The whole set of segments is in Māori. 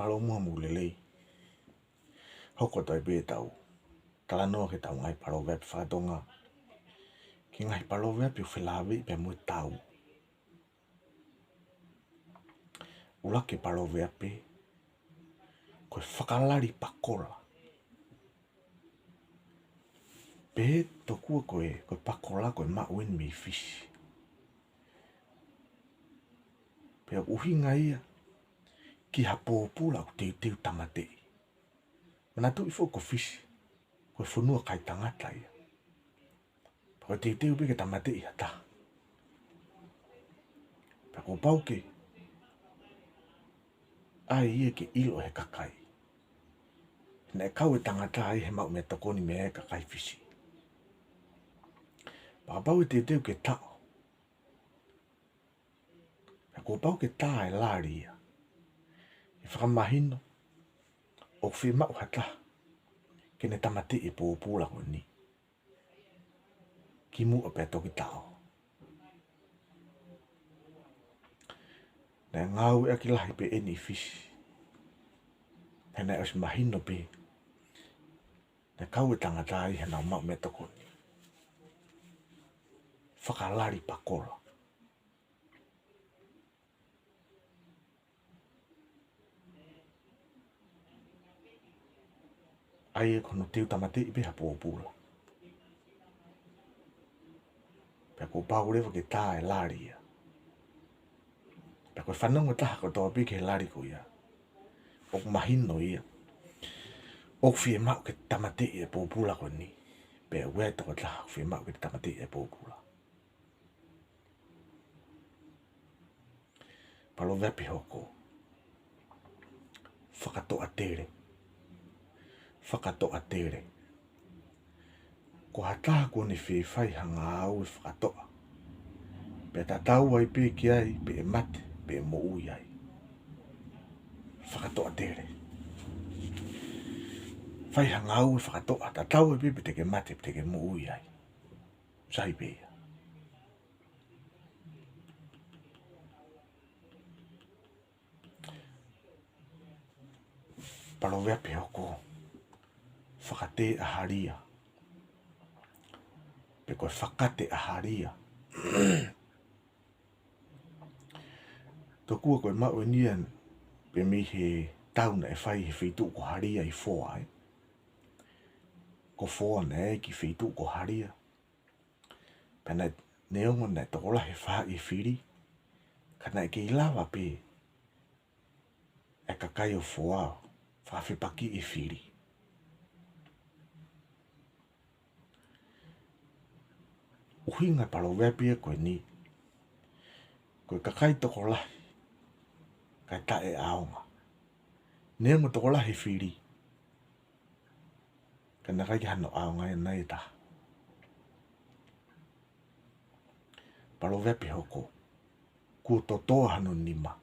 palo mua mulelei. Hoko toi be tau. Tala noa ke tau ngai palo vepi whakatonga. Ki ngai palo vepi u whilawi pe mui tau. Ula ke palo vepi. Koe whakalari pakola. Pe tokua koe pakola koe mauin mi fish. Pe uhinga ia. Ki hapōpula ku tiu tamate. Mana tu ifo ko fish. Koe whunua kai tangata ia. Koe tiu peke tamate ia ta. Pe ko pauke. Ai ia ke ilo he kakai. Ne kau e tangata ai he mau me tokoni me e kakai fishi. Pa pau e tiu ke tao. Pe ko pauke ta e lari ia. E whakamahino. O whi mau hata. Kene tamate e pōpula ko ni. Ki mua pe toki tao. Ne ngau e aki lahi pe eni fish. Hena os mahino pe. Ne kau e tangata ai hena mau me tokoni. Whakalari pakola. Ai e kono tiu tamate i pe hapōpula. Pe ko pau rewa ke tā e lari ia. Pe koe whanonga taha ko tō pike he lari ko ia. Ok mahino ia. Ok fie mau ke tamate i e pōpula ko ni. Pe ue toko taha fie mau ke tamate i e pōpula. Palo vepi hoko. Whakatoa tere. Whakatoa tere. Ko hataha kone fie whai hanga au e whakatoa. Pe ta tau ai pe ki ai, pe e mate, pe e mo ui ai. Whakatoa tere. Whai hanga au e whakatoa. Ta tau ai pe te ke mate, pe te ke mo ui ai. Sai pe ia. Palo vepi hoko. Whakate a haria. Pe koe whakate a haria. Tokua koe mau e nian. Pe mi he tauna e whai he whitu ko haria i fōa ai. Ko fōa ne ki whitu ko haria. Pena neongo ne tokola he wha i whiri. Kana e ke ilawa pe. E kakai o fōa. Whawhipaki i whiri. Uhinga palo vepi e koe ni. Koe kakai tokola. Kai ta e aonga. Neongo tokola he whiri. Kana kai ki hano aonga e nei ta. Palo vepi hoko. Kua totoa hano nima.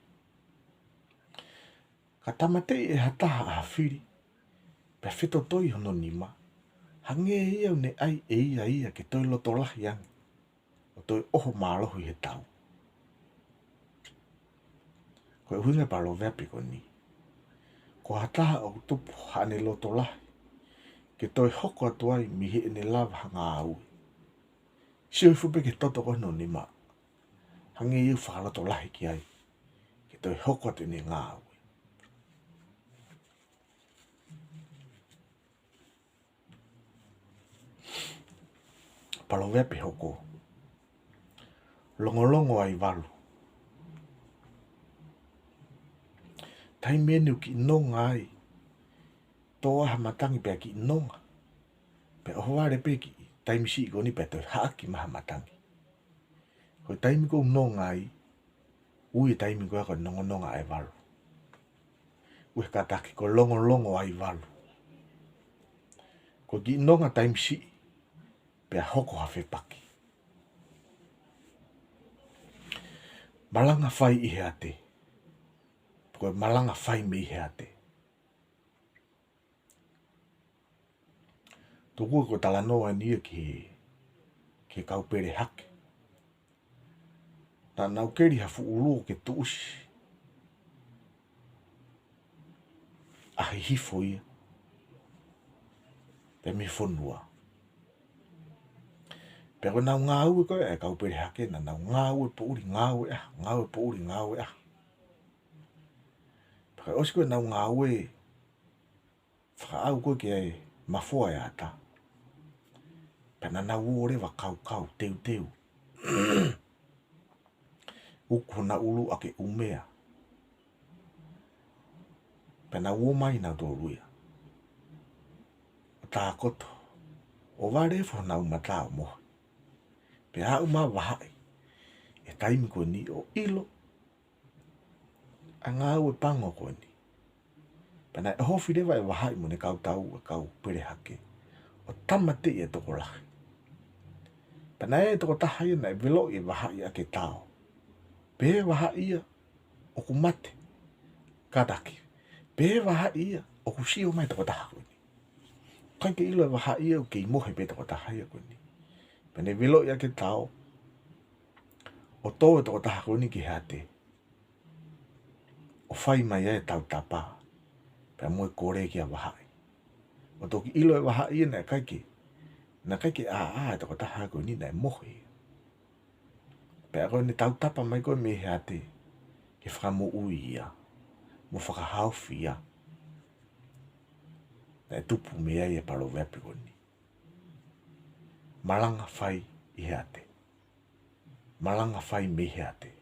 Ka tamate e hataha a whiri. Pe whito toi hono nima. Hange iau ne ai e ia ke toi loto lahi ang. O toi oho mālohu he tau. Koe huinga palo vepi ko ni. Ko hataha o tupu hane loto lahi. Ke toi hoko atu ai mihi ene lava hanga au. Sio ifupe ke toto ko no nima. Hange iau whakaloto lahi ki ai. Ke toi hoko atu ni ngā au. Palo vepi hoko. Longolongo ai walu. Tai menu ki nonga ai. Toa hamatangi pe ki nonga. Pe ohoare pe ki taimisi i goni pe toi haaki maha matangi. Koe taimiko nonga ai. Ui taimiko ako nonga ai walu. Ui kataki ko longo ai walu. Ko ki nonga taimisi. Pe hoko hawhi paki. Malanga whai i he ate. Koe malanga whai me i he ate. Tokua ko tala noa nia ke kaupere hake. Ta naukeri hafu ulu ke tuusi. hifo ia. Pe mi fonua. Pe ko nau ngau ko e kau pere hake na nau ngau po uri ngau po uri ngau e. Pe osi ko nau ngau e whakaau ko ke mafua e ata. Pe na nau ore wa kau teu. Uku na ulu ake umea. Pe na uomai na tō ruia. O tā koto. O ware fo na umatao mo. Pe a uma wahai. E taimi ko ni o ilo. A ngau e pango ko ni. Pe na e hofi rewa e wahai mo ne kau tau e kau pere hake. O tamate e toko lahi. Pe na e toko tahai na e velo e wahai ake tau. Pe wahai ia o kumate. Kadaki. Pe wahai ia o kusio mai toko taha ko ni. Kai ke ilo e wahai ia o ke imohe pe toko tahai ko ni. Pe ne velo i ake tau. O tō e toko taha ko ni ki hate. O whai mai e tau tapa. Pe moe kore ki a wahai. O toki ilo e wahai ia na kai ke. Na kai ke e toko taha ko ni na e mohe. Pe a koe ni tau tapa mai koe me hate. Ke whakamo ui ia. Mo whakahauwhi ia. Na e tupu mea i e paro wepi ko ni. Malanga whai i hate. Malanga whai me hate.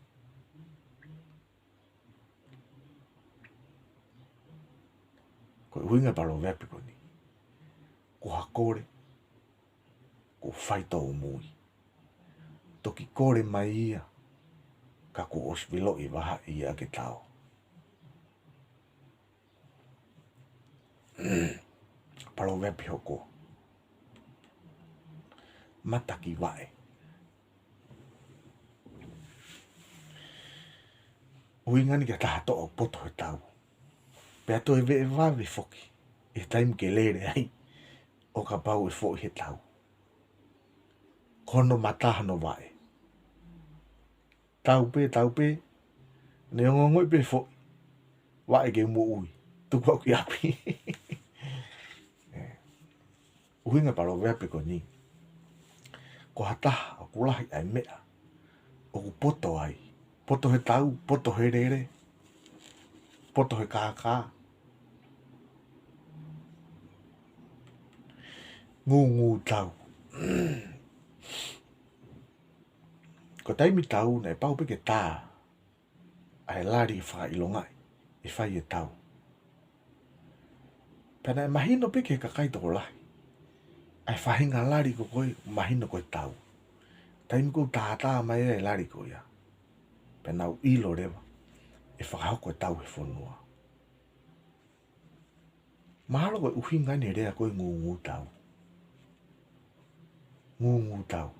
Ko huinga paro wepi ko ni. Ko hakore. Ko whai tau mui. Toki kore mai ia. Ka ko osvilo i waha ia ke tau. Paro wepi hoko. Mataki wae. Uingani ke taha toa poto he tau. Pea to e ve e wawe foki. E taim ke lere ai. O ka pau e fo he tau. Kono mataha no wae. Tau pe. Ne ngongoi pe fo. Wae ke mo ui. Tuku au ki api. Uinga paro wepe ko ni. Ko hataha o kulahi ai mea. O ku poto ai. Poto he tau, poto he rere. Poto he kākā. Ngu tau. Ko taimi tau na e pau peke tā. Ai lari wha ilongai. E whai e tau. Pena e mahino peke ka kai toko lahi. Ai whahinga lari ko koe mahino koe tau. Taimi ko tātā mai e lari ko ia. Pena u ilo rewa. E whakahoko e tau he whonua. Mahalo koe uhinga ni rea koe ngu tau. Ngu tau.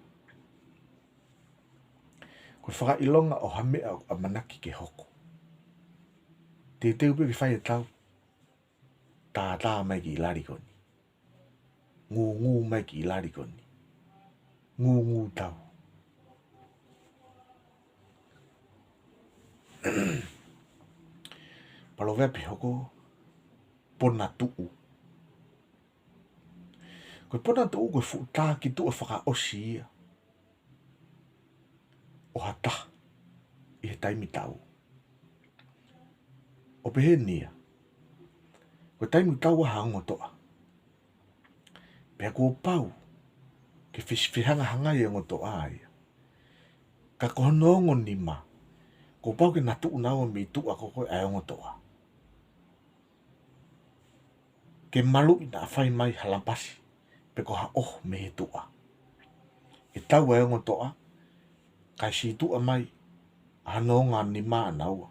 Koe whaka ilonga o hamea a manaki ke hoko. Te teu pe ki whai e tau. Tātā mai ki lari ko ni. Ngu mai ki lari ko ni. Ngu tau. Palo wepi hoko. Pona tuu. Koe pona tuu koe futa ki tuu whaka osi ia. O hata. I he taimi tau. O pehe nia. Koe taimi tau a hango toa. Pea ko pau. Ke whihanga hangai e ngoto ai. Ka kohonongo ni ma. Ko pau ke natu unawa mi tu ako koe ai ngoto a. Ke malu ina whai mai halampasi. Pe ko ha me he tua. E tau ai ngoto a. Kai si tua mai. Hanonga ni ma anaua.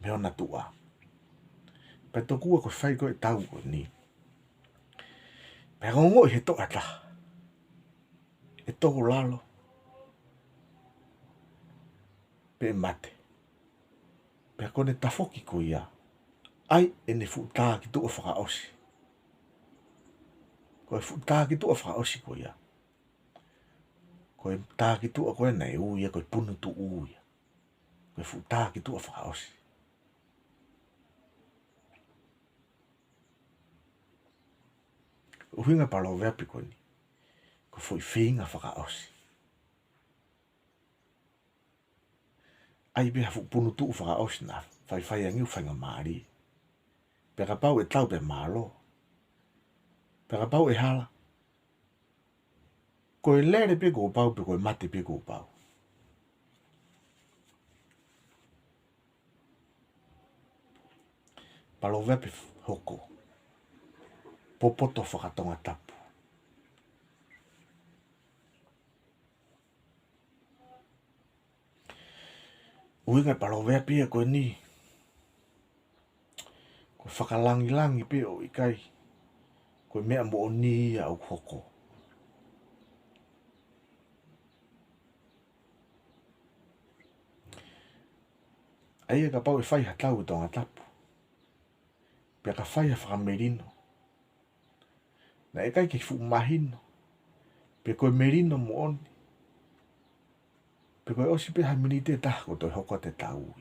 Me o natu a. Pe tokua ko whai koe tau ko ni. Pe ngongo he toa ta. E toko lalo. Pe mate. Pe kone tafoki ko ia. Ai ene futa ki tua whaka osi. Koe futa ki tua whaka osi ko ia. Koe tā ki tua koe nei uia. Koe punu tu uia. Koe futa ki tua whaka osi. Uhinga palo vepi ko ni. Ko foi finga whakaosi. Ai be hafu punu tu whakaosi na whai angiu whainga maari. Peka pau e tau pe malo. Peka pau e hala. Ko e lere pe ko pau pe ko e mate pe ko pau. Palo vepi hoko. Popoto whakatonga tapu. Uinga palo vepi e ko ni. Ko whakalangi pe o ikai. Ko mea mo o ni au hoko. Ai e ka pau e whai hatau i tonga tapu. Pea ka whai a whakamerino. Na e kai ki fu mahino. Pe koe merino mo oni. Pe koe osi pe hamini te taha ko toi hoko te tau.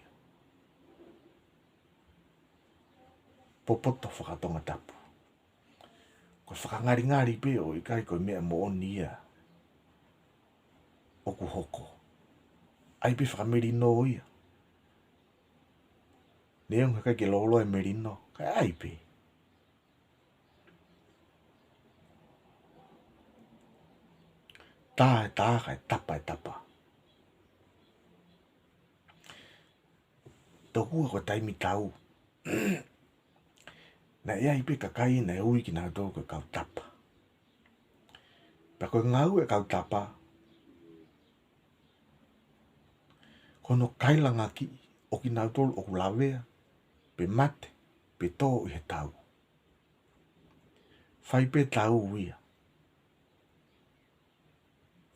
Popoto whakatonga tapu. Ko whakangari pe o ikai koe mea mo oni ia. Oku hoko. Ai pe whakamerino ia. Neong kai ke lolo e merino. Kai ai pe. Tā kai tapa e tapa. Tokua ko taimi tau. Na ia ipe kakai na ui ki nā tō koe kau tapa. Pa koe ngau e kau tapa. Kono kailanga ki o ki nā tō o kulawea. Pe mate. Pe tō i he tau. Whai pe tau uia.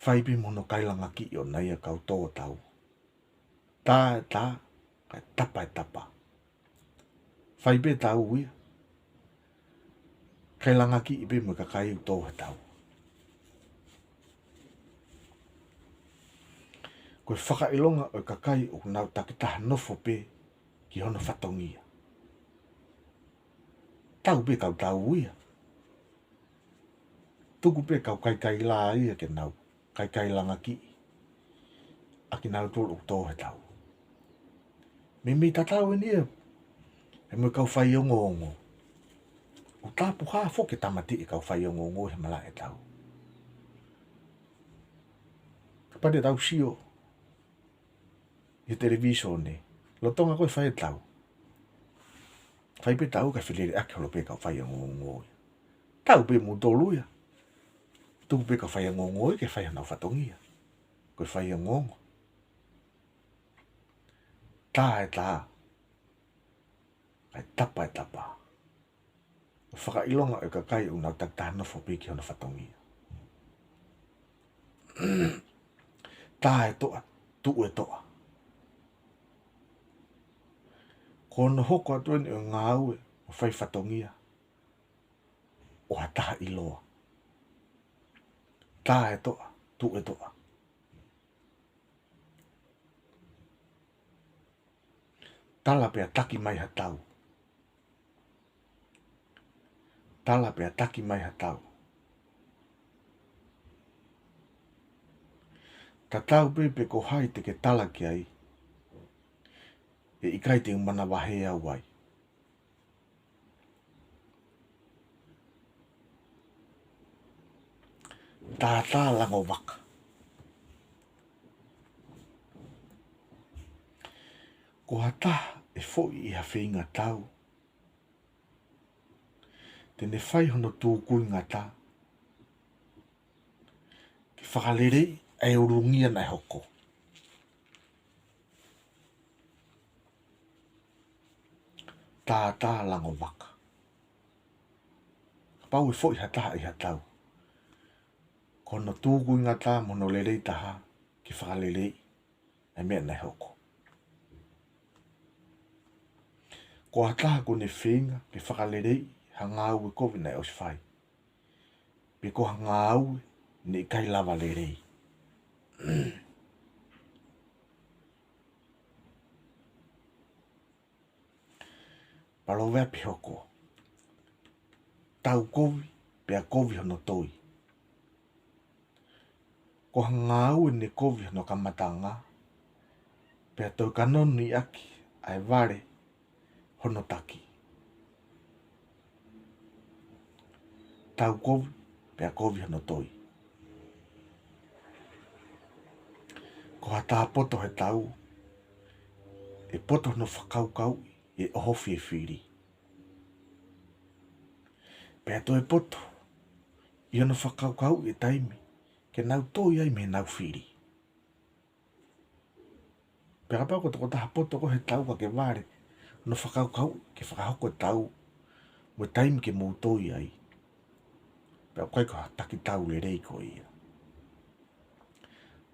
Whai pe mono kailanga ki o nei a kau tō tau. Tā kai tapa e tapa. Whai pe tau uia. Kailanga ki ipe mo kakai u tō he tau. Koe whakailonga o kakai o nau takitaha nofo pe ki hono whatongia. Tau pe kau tau uia. Tuku pe kau kai la ia ke nau. Kai langa ki. Aki nau tō o tō he tau. Me tatau e nia. E mo kau whai ongo. O tāpu hafo ke tamati e kau whai ongo he mala e tau. Kapade tau sio. I television ne. Lo tonga koe whai tau. Whai pe tau ka whilere ake holo pe kau whai ongo. Tau pe mo tolu ia. Tuku pe kau whai ongo ke whai anau whatongia. Koe whai ongo. Tā e tā. Ai tapa e tapa. Whakailonga e kakai o nau taktana fo pe ki hono whatongia. Tā e toa. Tu e toa. Kono hoko atuani o ngā ue o whai whatongia. O hataha iloa. Tā e toa. Tu e toa. Tala pe ataki mai hatau. Tala pe ataki mai hatau. Tatau pe ko hai te ke tala ki ai. E ikai te umana wahe au wai. Tā lango waka. Ko hata e foi i hawhinga tau. Tene whai hono tūkui ngata. Ki whakalere e urungia nei hoko. Tā lango waka. Pau e foi hataha i hatau. Kono tūkui ngata mono lerei taha ki whakalere e mea nei hoko. Ko hataha ko ne whinga ki whakalerei hangau e kovi nei os whai. Pe ko hangau ne kai lava lerei. Palo vea pihoko. Tau kovi pea kovi hono toi. Ko hangau ne kovi hono kamatanga, pea toi kanoni aki ai vare hono taki. Tau kovi, pea kovi hono toi. Ko hata poto he tau, e poto no whakaukau e oho whiri. Pea to e poto, i ono whakaukau e taimi, ke nau toi ai me nau whiri. Pea kapau ko toko taha poto ko he tau ka ke vare, no whakaukau ke whakahoko e tau, mo taimi ke mou toi ai. Pea koe ko taki tau le rei ko ia.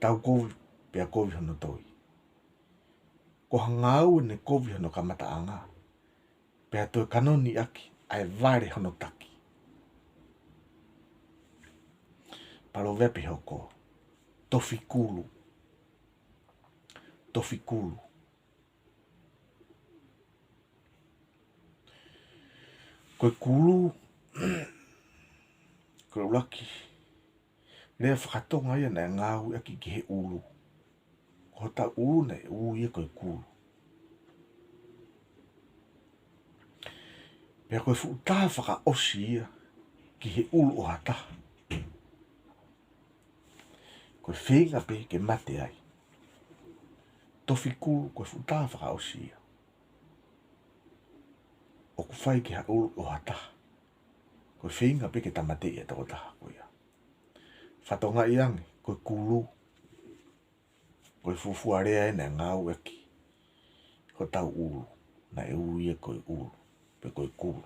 Tau kovi, pea kovi hono toi. Ko hangau ne kovi hono kamata anga, pea toi kanoni aki, ai vare hono taki. Palo vepi hoko, tofi kulu. Tofi kulu. Koe kulu, koe ulaki, lea whakatonga ia na ngāu aki ki he ulu. Ko ta ulu ne ia koe kulu. Pea koe fuutaha whaka osi ia ki he ulu o hata. Koe whenga pe ke mate ai. Tofi kulu koe fuutaha whaka osi ia. O ku whai ki ha ulu o hata. Koe whenga pe ke tamate ia toko taha koe ia. Whatonga iangi, koe kulu. Koe fufuarea e na ngāu aki. Ko tau ulu. Na e ia koe ulu. Pe koe kulu.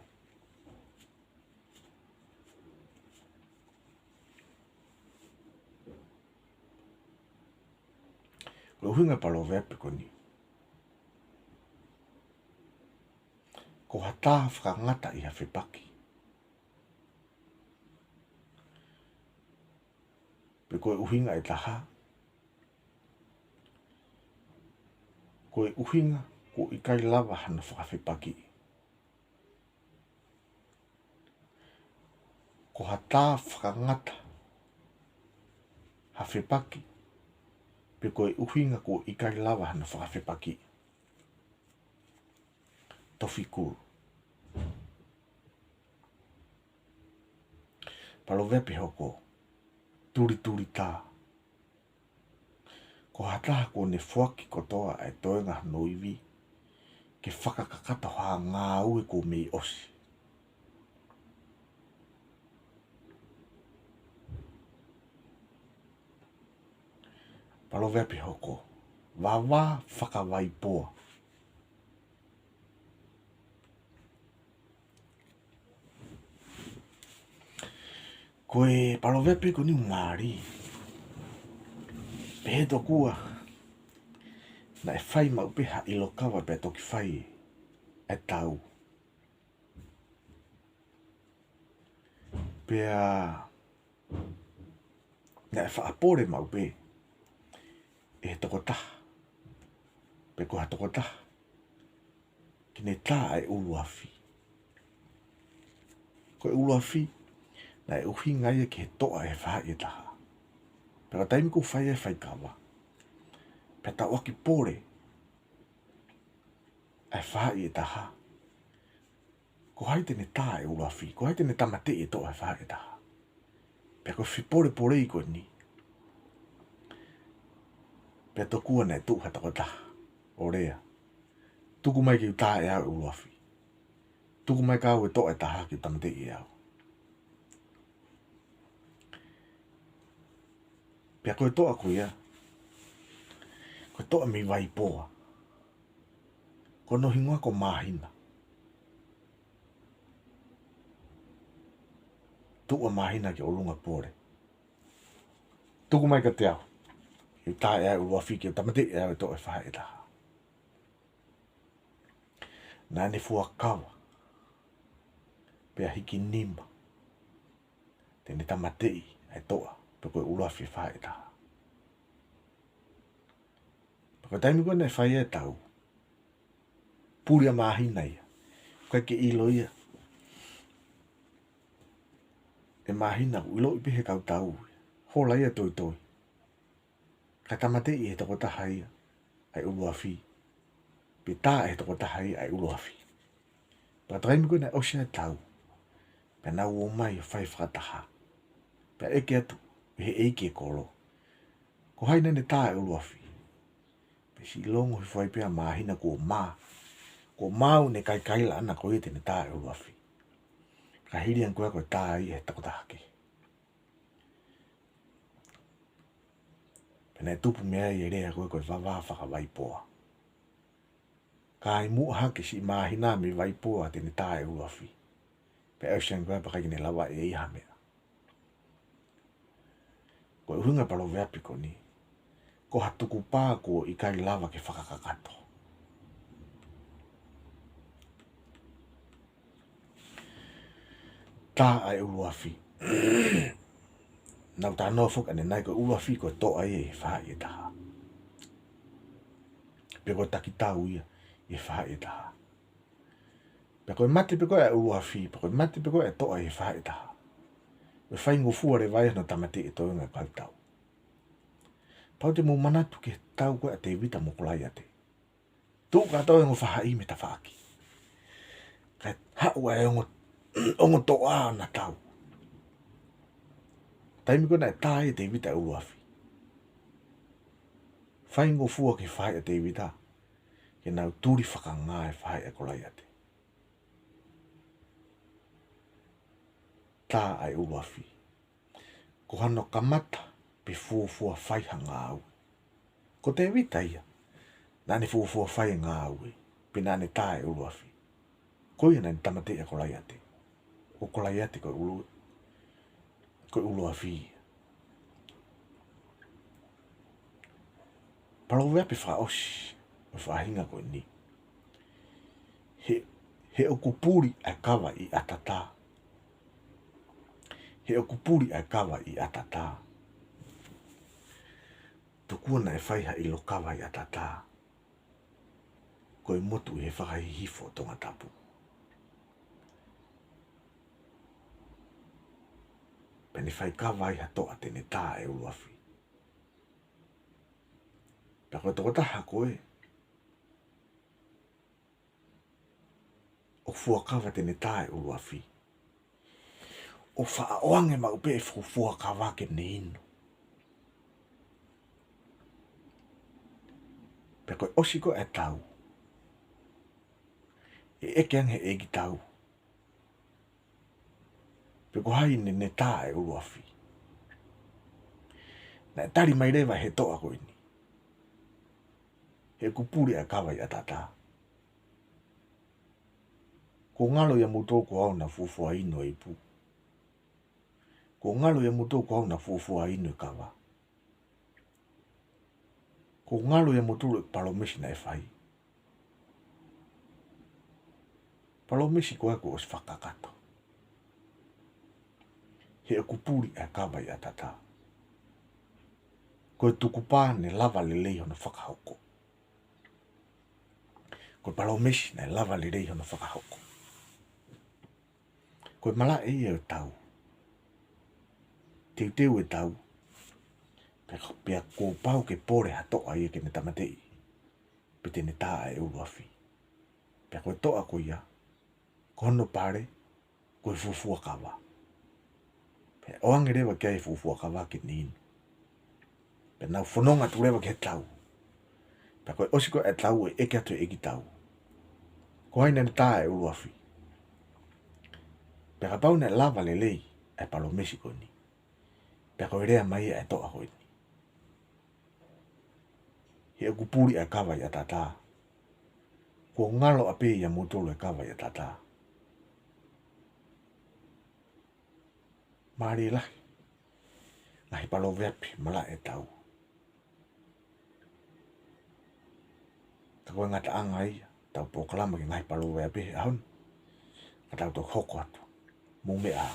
Koe huinga palo vepe ko ni. Ko hata whakangata i ha whipaki. Pe koe uhinga e taha. Koe uhinga ko i kai lava hana whakawhipaki. Ko hata whakangata ha whipaki. Pe koe uhinga ko i kai lava hana whakawhipaki. Tofi kuru. Palo vepi hoko. Turi turi tā. Ko hataha ko ne whaki kotoa e toenga noivi. Ke whakakakata hoa ngā ue ko mei osi. Palo vepi hoko. Wawa whakawaipoa. Koe palo vepi ko ni ngāri. Pehe to kua. Na e whai mau peha ilo kawa pe toki whai e tau. Pea na e whaapore mau pe. E toko taha. Pe koha toko taha. Kine tā e ulu afi. Koe ulu afi. Na e uhi ngai e ke toa e wha e taha. Pera taimi ko whai e whai kawa. Pe ta waki pore. E wha e taha. Ko hai tene tā e ulafi. Ko hai tene tamate e toa e wha e taha. Pe ko whipore pore i ko ni. Pe to kua nei tuk hata ko taha. O rea. Tuku mai ki tā e au e ulafi. Tuku mai ka au e toa e taha ki tamate e au. Pea koe toa koe ia. Koe toa mi vai poa. Kono hingoa ko mahina. Tua mahina ki olunga pore. Tuku mai ka te au. I tā e au ua whiki o tamate e au e toa e whaha e taha. Nā ne fua kawa. Pea hiki nima. Tene tamate e toa. Pe koe ulafi e whaha e taha. Pe koe taimi koe nei whai e tau. Puria mahina ia. Koe ke ilo ia. e mahina u ilo i pihe kau tau. Hola ia toi toi. Ka tamate i he toko tahai ai ulu afi. Pe tā e toko tahai ai ulu afi. Pa taimi koe na osina tau. Pe na ua mai whai whakataha. Pe eke atu he eike e kolo. Ko haina ne tā e ulu afi. Pe si longo hi whai pia mahina ko maa. Ko mau ne kai kaila ana ko ite ne tā e ulu afi. Ka hiri an koe koe tā i he toko tahake. Pe na tupu mea i rea koe koe vavā whaka waipoa. Ka i mua hake si mahina me waipoa te ne tā e ulu afi. Pe au siang koe pakai ne lawa e iha mea. Ko uhunga palo veapi ko ni. Ko hatuku pā ko i kai lava ke whakakakato. Tā ai ulu afi. Nau tā noa whuka ne nai ko ulu afi ko tō ai e whaha i taha. Pe ko taki tau ia e whaha i taha. Pe koe mate pe koe e ulu afi, pe koe mate pe koe e tō ai e whaha i taha. Me whaingo fua re vai no tamate e tō inga kau tau. Pau te mō manatu ke tau koe a te vita mo kulai ate. Tū ka tau ingo whaha i me ta whaaki. Kai hau e ongo tō a na tau. Taimi koe na e tāi te vita ulu afi. Whaingo fua ke whai a te vita. Ke nau tūri whakangā e whai a kulai ate. Tā ai ulu afi. Ko hano kamata pe fuafua whai hanga au. Ko te vita ia. Nane fuafua whai ngā au e. Pe nane tā e ulu afi. Ko ia nane tamate a kulai ate. O kulai ate koe ulu afi. Palo vea pe whaosi. Me whahinga koe ni. He o kupuri a kawa i atata. He o kupuri a kawa i atata. Tukua na e whaiha i lo kawa i atata. Koe motu he whakai hifo tonga tapu. Pene whai kawa i hatoa tene tā e ulu afi. Pea koe toko taha koe. O fua kawa tene tā e ulu afi. O wha oange ma upe e fua kawa ke ne inu. Pea koe osi koe e tau. E eke ange e ki tau. Pe ko hai ne tā e ulu afi. Na e tari mai rewa he toa koe ni. He kupuri a kawa i atata. Ko ngalo ia mutoko au na fufua ino e pu. Ko ngalo ia mutoko au na fufua ino e kawa. Ko ngalo ia mutoko e palomesi na e whai. Palomesi koe ko os whakakato. He kupuri a kawa i atata. Ko e tukupā ne lava le leiho na whakahoko. Ko palomesi na lava le leiho na whakahoko. Ko mala e e tau. Teu e tau. Pea ko pau ke pore hatoa i ke ne tamatei. Pe te ne tā e ulu afi. Pea koe toa ko ia. Kono pare. Koe fufua kawa. Pea oange rewa kia e fufua kawa ke ninu. Pea nau whanonga tu rewa ke tau. Pea koe osiko e tau e eke atu e eki tau. Ko haina ne tā e ulu afi. Pea ka pau ne lava le lei e palo mesiko ni. Pea koe rea mai e toa koe ni. He kupuri e kawa i atata. Ko ngalo ape ia mutolo e kawa i atata. Maari lahi. Ngahi palo veapi mala e tau. Ta koe ngata anga ia. Tau pokalama ki ngahi palo veapi ahon. Ka tau tau hoko atu. Mume a.